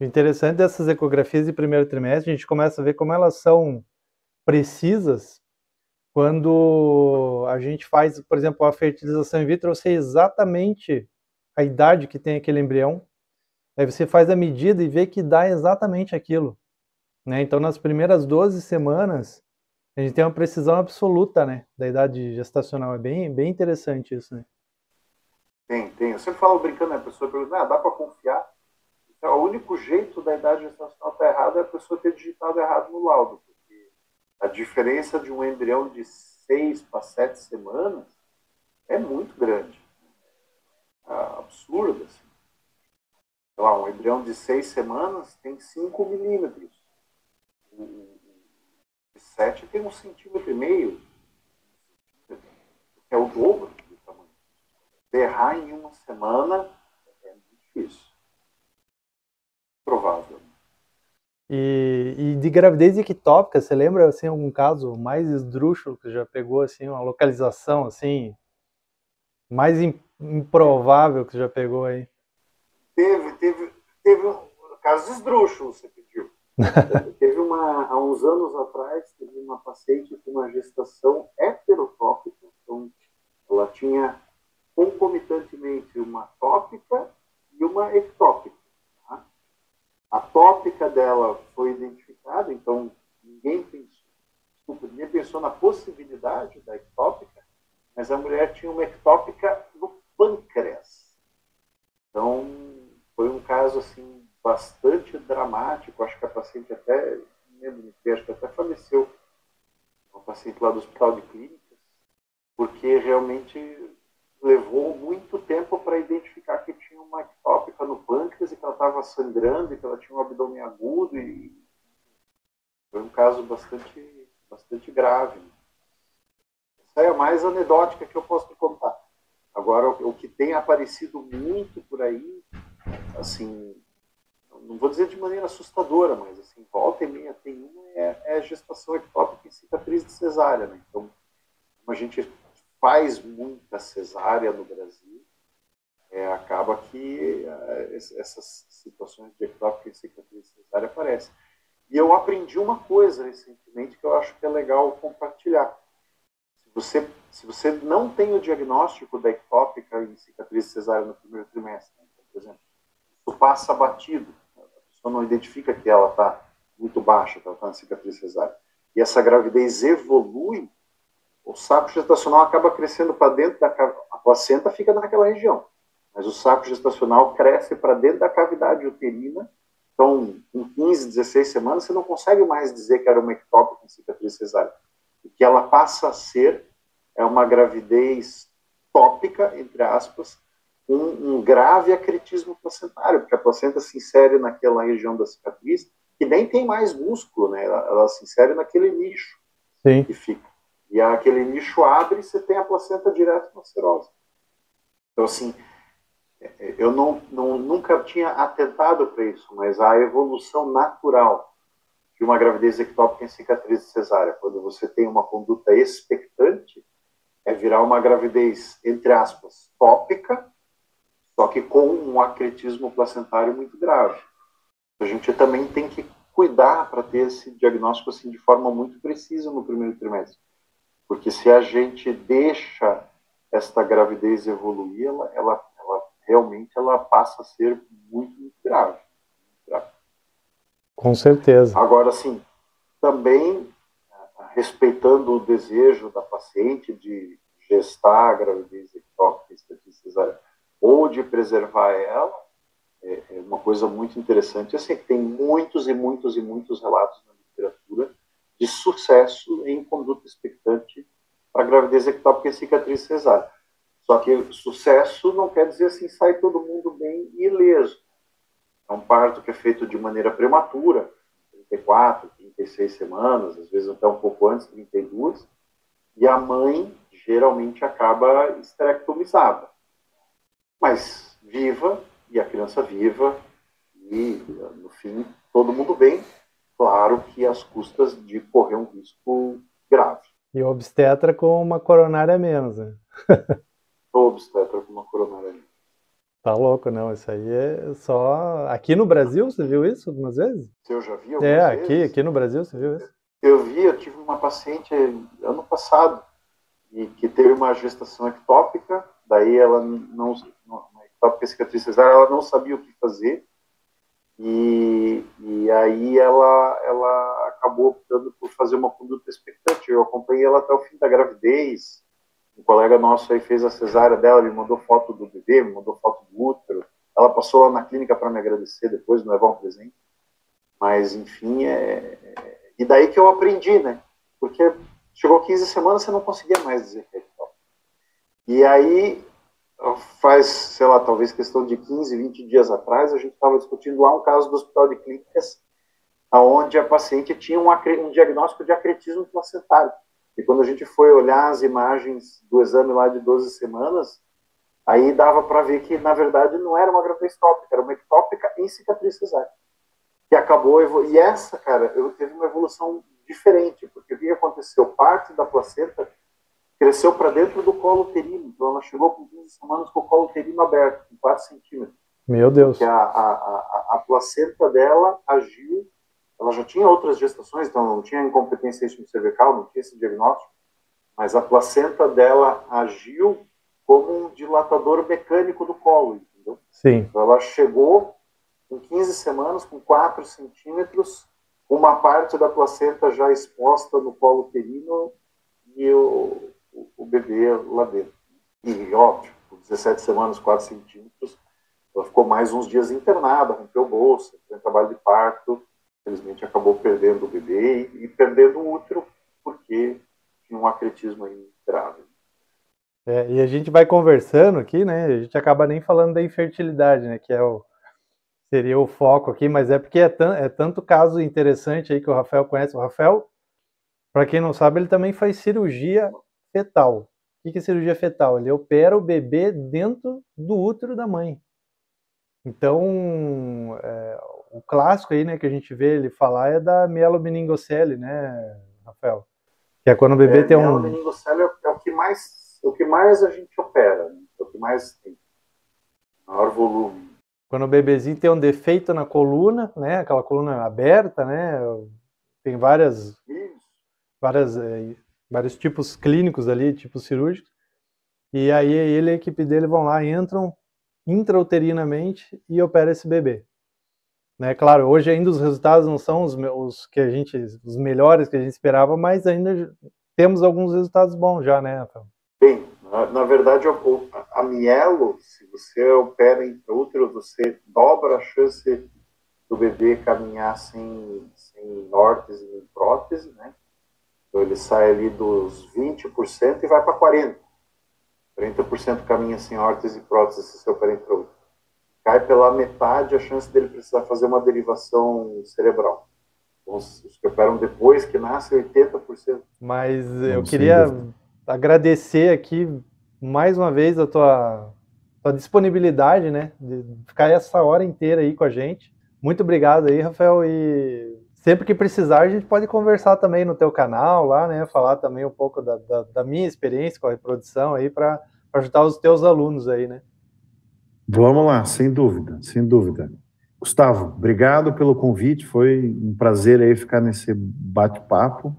O interessante dessas ecografias de primeiro trimestre, a gente começa a ver como elas são precisas quando a gente faz, por exemplo, a fertilização in vitro, eu sei exatamente a idade que tem aquele embrião, aí você faz a medida e vê que dá exatamente aquilo, né? Então, nas primeiras 12 semanas, a gente tem uma precisão absoluta, né, da idade gestacional. É bem interessante isso, né? Tem. Eu sempre falo brincando, né? A pessoa pergunta, dá para confiar? Então, o único jeito da idade gestacional estar errada é a pessoa ter digitado errado no laudo. Porque a diferença de um embrião de 6 para 7 semanas é muito grande. É absurda. Assim. Sei lá, um embrião de 6 semanas tem 5 milímetros. O de 7 tem 1,5 cm. É o dobro do tamanho. Errar em uma semana é muito difícil. Provável. E de gravidez ectópica, você lembra assim algum caso mais esdrúxulo que já pegou assim uma localização assim mais improvável que já pegou aí? Teve casos esdrúxulos, você pediu. Há uns anos atrás, teve uma paciente com uma gestação heterotópica, então ela tinha concomitantemente uma tópica e uma ectópica. Tá? A tópica dela foi identificada, então ninguém pensou na possibilidade da ectópica, mas a mulher tinha uma ectópica no pâncreas. Então, foi um caso assim bastante dramático. Acho que a paciente até, não lembro, acho que até faleceu, uma paciente lá do Hospital de Clínicas, porque realmente levou muito tempo para identificar que tinha uma ectópica no pâncreas e que ela estava sangrando e que ela tinha um abdômen agudo e foi um caso bastante grave. Essa é a mais anedótica que eu posso te contar. Agora, o que tem aparecido muito por aí, assim, não vou dizer de maneira assustadora, mas assim, volta e meia tem uma, é a gestação ectópica em cicatriz de cesárea. Né? Então, como a gente faz muita cesárea no Brasil, acaba que essas situações de ectópica em cicatriz de cesárea aparecem. E eu aprendi uma coisa recentemente que eu acho que é legal compartilhar. Se você não tem o diagnóstico da ectópica em cicatriz cesárea no primeiro trimestre, então, por exemplo, isso passa batido, a pessoa não identifica que ela está muito baixa, que ela está na cicatriz cesárea, e essa gravidez evolui, o saco gestacional acaba crescendo para dentro da a placenta fica naquela região, mas o saco gestacional cresce para dentro da cavidade uterina. Então, com 15, 16 semanas, você não consegue mais dizer que era uma ectópica em cicatriz cesárea. O que ela passa a ser é uma gravidez tópica, entre aspas, com um grave acretismo placentário, porque a placenta se insere naquela região da cicatriz que nem tem mais músculo, né? Ela se insere naquele nicho Sim. que fica. E aquele nicho abre e você tem a placenta direto na serosa. Então, assim, eu nunca tinha atentado para isso, mas a evolução natural de uma gravidez ectópica em cicatriz cesárea, quando você tem uma conduta expectante, é virar uma gravidez, entre aspas, tópica, só que com um acretismo placentário muito grave. A gente também tem que cuidar para ter esse diagnóstico assim, de forma muito precisa no primeiro trimestre. Porque se a gente deixa esta gravidez evoluir, ela realmente ela passa a ser muito grave. Com certeza. Agora, sim, também respeitando o desejo da paciente de gestar a gravidez ectópica cesárea ou de preservar ela, é uma coisa muito interessante. Assim, tem muitos e muitos e muitos relatos na literatura de sucesso em conduta expectante para gravidez ectópica e cicatriz cesárea. Só que sucesso não quer dizer assim, sai todo mundo bem e ileso. É um parto que é feito de maneira prematura, 34, 36 semanas, às vezes até um pouco antes, 32, e a mãe geralmente acaba esterectomizada. Mas viva, e a criança viva, e no fim, todo mundo bem, claro que às custas de correr um risco grave. E o obstetra com uma coronária a menos, né? O obstetra com uma coronária. Tá louco, não. Isso aí é só. Aqui no Brasil, você viu isso algumas vezes? Eu já vi É, algumas vezes. aqui no Brasil, você viu isso? Eu tive uma paciente ano passado e que teve uma gestação ectópica, daí ela não, uma ectópica cicatriz cesárea, ela não sabia o que fazer e aí ela acabou optando por fazer uma conduta expectante. Eu acompanhei ela até o fim da gravidez. Um colega nosso aí fez a cesárea dela, me mandou foto do bebê, me mandou foto do útero. Ela passou lá na clínica para me agradecer depois, me levar um presente. Mas, enfim, e daí que eu aprendi, né? Porque chegou 15 semanas, você não conseguia mais dizer que é ectópico. E aí, faz, sei lá, talvez questão de 15, 20 dias atrás, a gente estava discutindo lá um caso do Hospital de Clínicas, onde a paciente tinha um diagnóstico de acretismo placentário. E quando a gente foi olhar as imagens do exame lá de 12 semanas, aí dava para ver que, na verdade, não era uma gravidez ectópica, era uma ectópica em cicatriz cesárea. Que acabou, e essa, cara, eu teve uma evolução diferente, porque o que aconteceu? Parte da placenta cresceu para dentro do colo uterino, então ela chegou com 15 semanas com o colo uterino aberto, com 4 centímetros. Meu Deus. Porque a placenta dela agiu, ela já tinha outras gestações, então não tinha incompetência cervical, não tinha esse diagnóstico, mas a placenta dela agiu como um dilatador mecânico do colo, entendeu? Sim. Então ela chegou com 15 semanas, com 4 centímetros, uma parte da placenta já exposta no colo uterino e o bebê lá dentro. E, óbvio, com 17 semanas, 4 centímetros, ela ficou mais uns dias internada, rompeu bolsa, foi em trabalho de parto, infelizmente acabou perdendo o bebê e perdendo o útero, porque tinha um acretismo aí grave. E a gente vai conversando aqui, né? A gente acaba nem falando da infertilidade, né? Que seria o foco aqui, mas é porque é tanto caso interessante aí que o Rafael conhece. O Rafael, para quem não sabe, ele também faz cirurgia fetal. O que é cirurgia fetal? Ele opera o bebê dentro do útero da mãe. Então, o clássico aí, né, que a gente vê ele falar é da mielomeningocele, né, Rafael? Que é quando o bebê tem mielomeningocele é o que mais a gente opera, né? É o que mais tem maior volume. Quando o bebezinho tem um defeito na coluna, né, aquela coluna aberta, né, tem vários tipos clínicos ali, tipos cirúrgicos, e aí ele e a equipe dele vão lá, entram intrauterinamente e operam esse bebê. Né, claro, hoje ainda os resultados não são os melhores que a gente esperava, mas ainda temos alguns resultados bons já, né, Rafael? Bem, na verdade, a mielo, se você opera intraútero, você dobra a chance do bebê caminhar sem órtese e prótese, né? Então ele sai ali dos 20% e vai para 40%. 40% caminha sem órtese e prótese se você opera intraútero. Cai pela metade a chance dele precisar fazer uma derivação cerebral. Então, os que operam depois que nasce, 80%. Mas eu queria agradecer aqui mais uma vez a tua disponibilidade, né, de ficar essa hora inteira aí com a gente. Muito obrigado aí, Rafael, e sempre que precisar a gente pode conversar também no teu canal lá, né, falar também um pouco da minha experiência com a reprodução aí para ajudar os teus alunos aí, né. Vamos lá, sem dúvida, sem dúvida. Gustavo, obrigado pelo convite, foi um prazer aí ficar nesse bate-papo.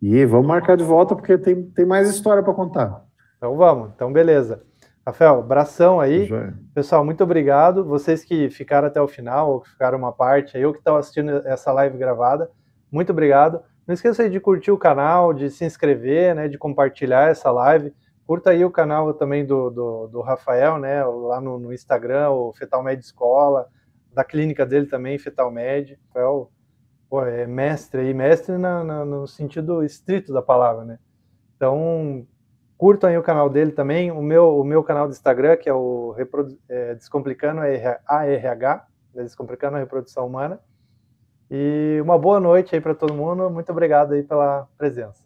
E vamos marcar de volta, porque tem mais história para contar. Então vamos, então beleza. Rafael, abração aí. Pessoal, muito obrigado. Vocês que ficaram até o final, ou que ficaram uma parte aí, ou que estão assistindo essa live gravada, muito obrigado. Não esqueça aí de curtir o canal, de se inscrever, né, de compartilhar essa live. Curta aí o canal também do Rafael, né, lá no Instagram, o Fetal Med Escola, da clínica dele também, Fetal Med. Rafael, pô, é mestre aí, mestre no sentido estrito da palavra, né? Então, curtam aí o canal dele também, o meu canal do Instagram, que é o Descomplicando ARH, Descomplicando a Reprodução Humana. E uma boa noite aí para todo mundo, muito obrigado aí pela presença.